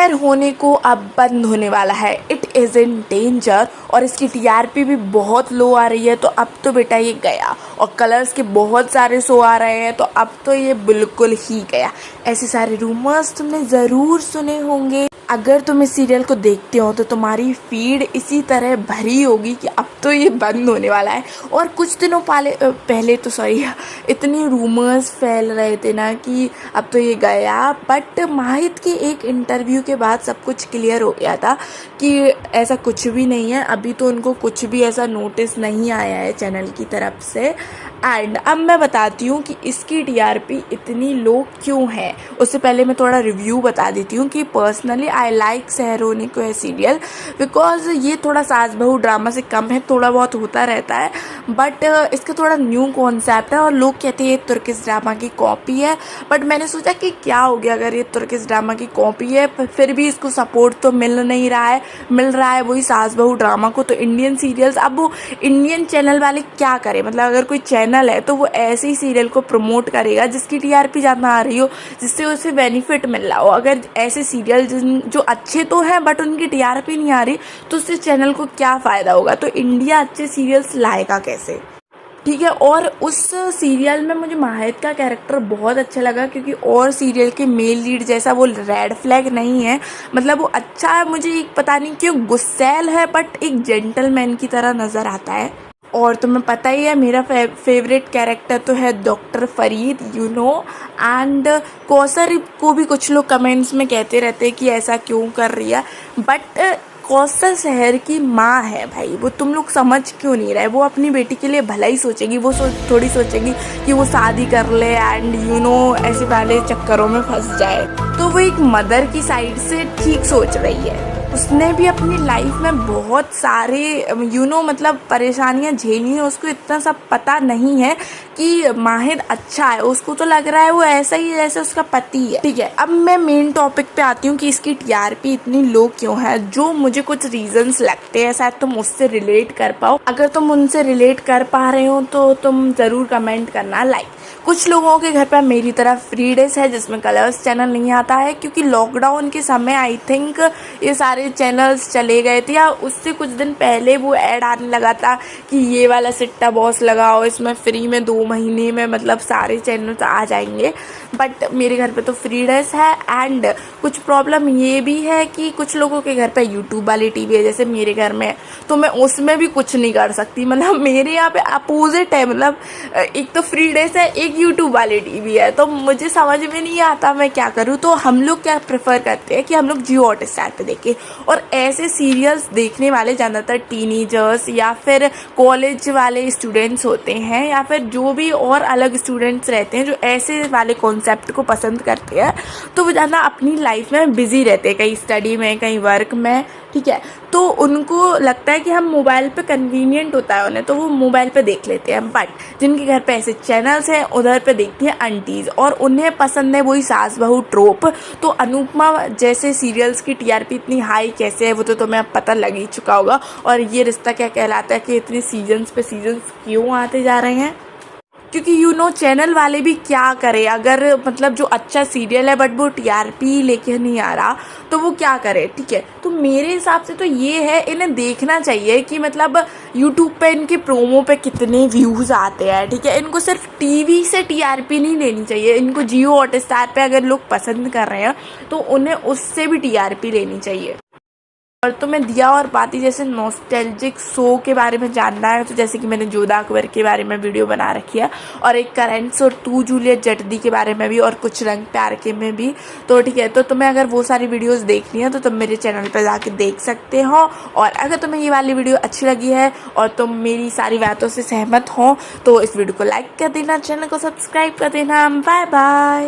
Air होने को अब बंद होने वाला है, इट इज़ इन डेंजर। और इसकी टीआरपी भी बहुत लो आ रही है, तो अब तो बेटा ये गया। और कलर्स के बहुत सारे शो आ रहे हैं, तो अब तो ये बिल्कुल ही गया। ऐसे सारे रूमर्स तुमने ज़रूर सुने होंगे। अगर तुम इस सीरियल को देखते हो तो तुम्हारी फीड इसी तरह भरी होगी कि अब तो ये बंद होने वाला है। और कुछ दिनों पहले तो इतने रूमर्स फैल रहे थे ना कि अब तो ये गया, बट माहित के एक इंटरव्यू के बाद सब कुछ क्लियर हो गया था कि ऐसा कुछ भी नहीं है। अभी तो उनको कुछ भी ऐसा नोटिस नहीं आया है चैनल की तरफ से। एंड अब मैं बताती हूँ कि इसकी टीआरपी इतनी लो क्यों है। उससे पहले मैं थोड़ा रिव्यू बता देती हूँ कि पर्सनली आई लाइक सहरोनी को है सीरियल, बिकॉज ये थोड़ा सास बहू ड्रामा से कम है, थोड़ा बहुत होता रहता है, बट इसका थोड़ा न्यू कॉन्सेप्ट है। और लोग कहते हैं ये तुर्किश ड्रामा की कॉपी है, बट मैंने सोचा कि क्या हो गया अगर ये तुर्किश ड्रामा की कॉपी है, फिर भी इसको सपोर्ट तो मिल नहीं रहा है, मिल रहा है वही सास बहू ड्रामा को। तो इंडियन सीरियल्स, अब वो इंडियन चैनल वाले क्या करें, मतलब अगर कोई चैनल है तो वो ऐसे ही सीरियल को प्रमोट करेगा जिसकी टीआरपी ज़्यादा आ रही हो, जिससे उसे बेनिफिट मिल रहा हो। अगर ऐसे सीरियल जो अच्छे तो हैं बट उनकी टीआरपी नहीं आ रही, तो उससे चैनल को क्या फ़ायदा होगा। तो इंडिया अच्छे सीरियल्स लाएगा कैसे, ठीक है। और उस सीरियल में मुझे माहित का कैरेक्टर बहुत अच्छा लगा, क्योंकि और सीरियल के मेल लीड जैसा वो रेड फ्लैग नहीं है, मतलब वो अच्छा है। मुझे एक पता नहीं क्यों गुस्सैल है, बट एक जेंटलमैन की तरह नज़र आता है। और तुम्हें पता ही है मेरा फेवरेट कैरेक्टर तो है डॉक्टर फरीद, एंड कौसर को भी कुछ लोग कमेंट्स में कहते रहते हैं कि ऐसा क्यों कर रही है, बट कौसर शहर की माँ है भाई, वो तुम लोग समझ क्यों नहीं रहे। वो अपनी बेटी के लिए भला ही सोचेगी, वो थोड़ी सोचेगी कि वो शादी कर ले एंड ऐसे वाले चक्करों में फंस जाए। तो वो एक मदर की साइड से ठीक सोच रही है। उसने भी अपनी लाइफ में बहुत सारे मतलब परेशानियां झेली हैं। उसको इतना सब पता नहीं है कि माहिर अच्छा है, उसको तो लग रहा है वो ऐसा ही जैसे उसका पति है, ठीक है। अब मैं मेन टॉपिक पे आती हूँ कि इसकी टीआरपी इतनी लो क्यों है। जो मुझे कुछ रीजंस लगते हैं, शायद तुम उससे रिलेट कर पाओ। अगर तुम उनसे रिलेट कर पा रहे हो तो तुम ज़रूर कमेंट करना। कुछ लोगों के घर पर मेरी तरह फ्री डेज है जिसमें कलर्स चैनल नहीं आता है, क्योंकि लॉकडाउन के समय आई थिंक ये सारे चैनल्स चले गए थे, या उससे कुछ दिन पहले वो ऐड आने लगा था कि ये वाला सिट्टा बॉस लगाओ, इसमें फ्री में 2 महीने में मतलब सारे चैनल्स आ जाएंगे। बट मेरे घर पे तो फ्री डेज है। एंड कुछ प्रॉब्लम ये भी है कि कुछ लोगों के घर पे यूट्यूब वाली टीवी है, जैसे मेरे घर में, तो मैं उसमें भी कुछ नहीं कर सकती। मतलब मेरे यहाँ पे अपोजिट है, मतलब एक तो फ्री डेज है, एक यूट्यूब वाली टीवी है, तो मुझे समझ में नहीं आता मैं क्या करूँ। तो हम लोग क्या प्रेफर करते हैं कि हम लोग जियो हॉटस्टार पे देखें। और ऐसे सीरियल्स देखने वाले ज़्यादातर टीनेजर्स या फिर कॉलेज वाले स्टूडेंट्स होते हैं, या फिर जो भी और अलग स्टूडेंट्स रहते हैं जो ऐसे वाले कॉन्सेप्ट को पसंद करते हैं। तो वो ज़्यादा अपनी लाइफ में बिजी रहते हैं, कहीं स्टडी में, कहीं वर्क में, ठीक है। तो उनको लगता है कि हम मोबाइल पे कन्वीनियंट होता है उन्हें, तो वो मोबाइल पे देख लेते हैं। बट जिनके घर पे ऐसे चैनल्स हैं उधर पे देखती हैं आंटीज़, और उन्हें पसंद है वही सास बहू ट्रोप। तो अनुपमा जैसे सीरियल्स की टीआरपी इतनी हाई कैसे है वो तो तुम्हें अब पता लग ही चुका होगा। और ये रिश्ता क्या कहलाता है कि इतने सीजन्स पे सीजन्स क्यों आते जा रहे हैं, क्योंकि चैनल वाले भी क्या करें। अगर मतलब जो अच्छा सीरियल है बट वो टीआरपी लेके नहीं आ रहा, तो वो क्या करे, ठीक है। तो मेरे हिसाब से तो ये है, इन्हें देखना चाहिए कि मतलब यूट्यूब पे इनके प्रोमो पे कितने व्यूज़ आते हैं, ठीक है। इनको सिर्फ टीवी से टीआरपी नहीं लेनी चाहिए, इनको जियो हॉटस्टार पे अगर लोग पसंद कर रहे हैं तो उन्हें उससे भी टीआरपी लेनी चाहिए। और तुम्हें दिया और बाती जैसे नॉस्टैल्जिक शो के बारे में जानना है, तो जैसे कि मैंने जोधा अकबर के बारे में वीडियो बना रखी है, और एक करेंट्स और तू जूलियट जटदी के बारे में भी, और कुछ रंग प्यार के में भी, तो ठीक है। तो तुम्हें अगर वो सारी वीडियोस देखनी है तो तुम मेरे चैनल पर जाके देख सकते हो। और अगर तुम्हें ये वाली वीडियो अच्छी लगी है और तुम मेरी सारी बातों से सहमत हो तो इस वीडियो को लाइक कर देना, चैनल को सब्सक्राइब कर देना। Bye bye.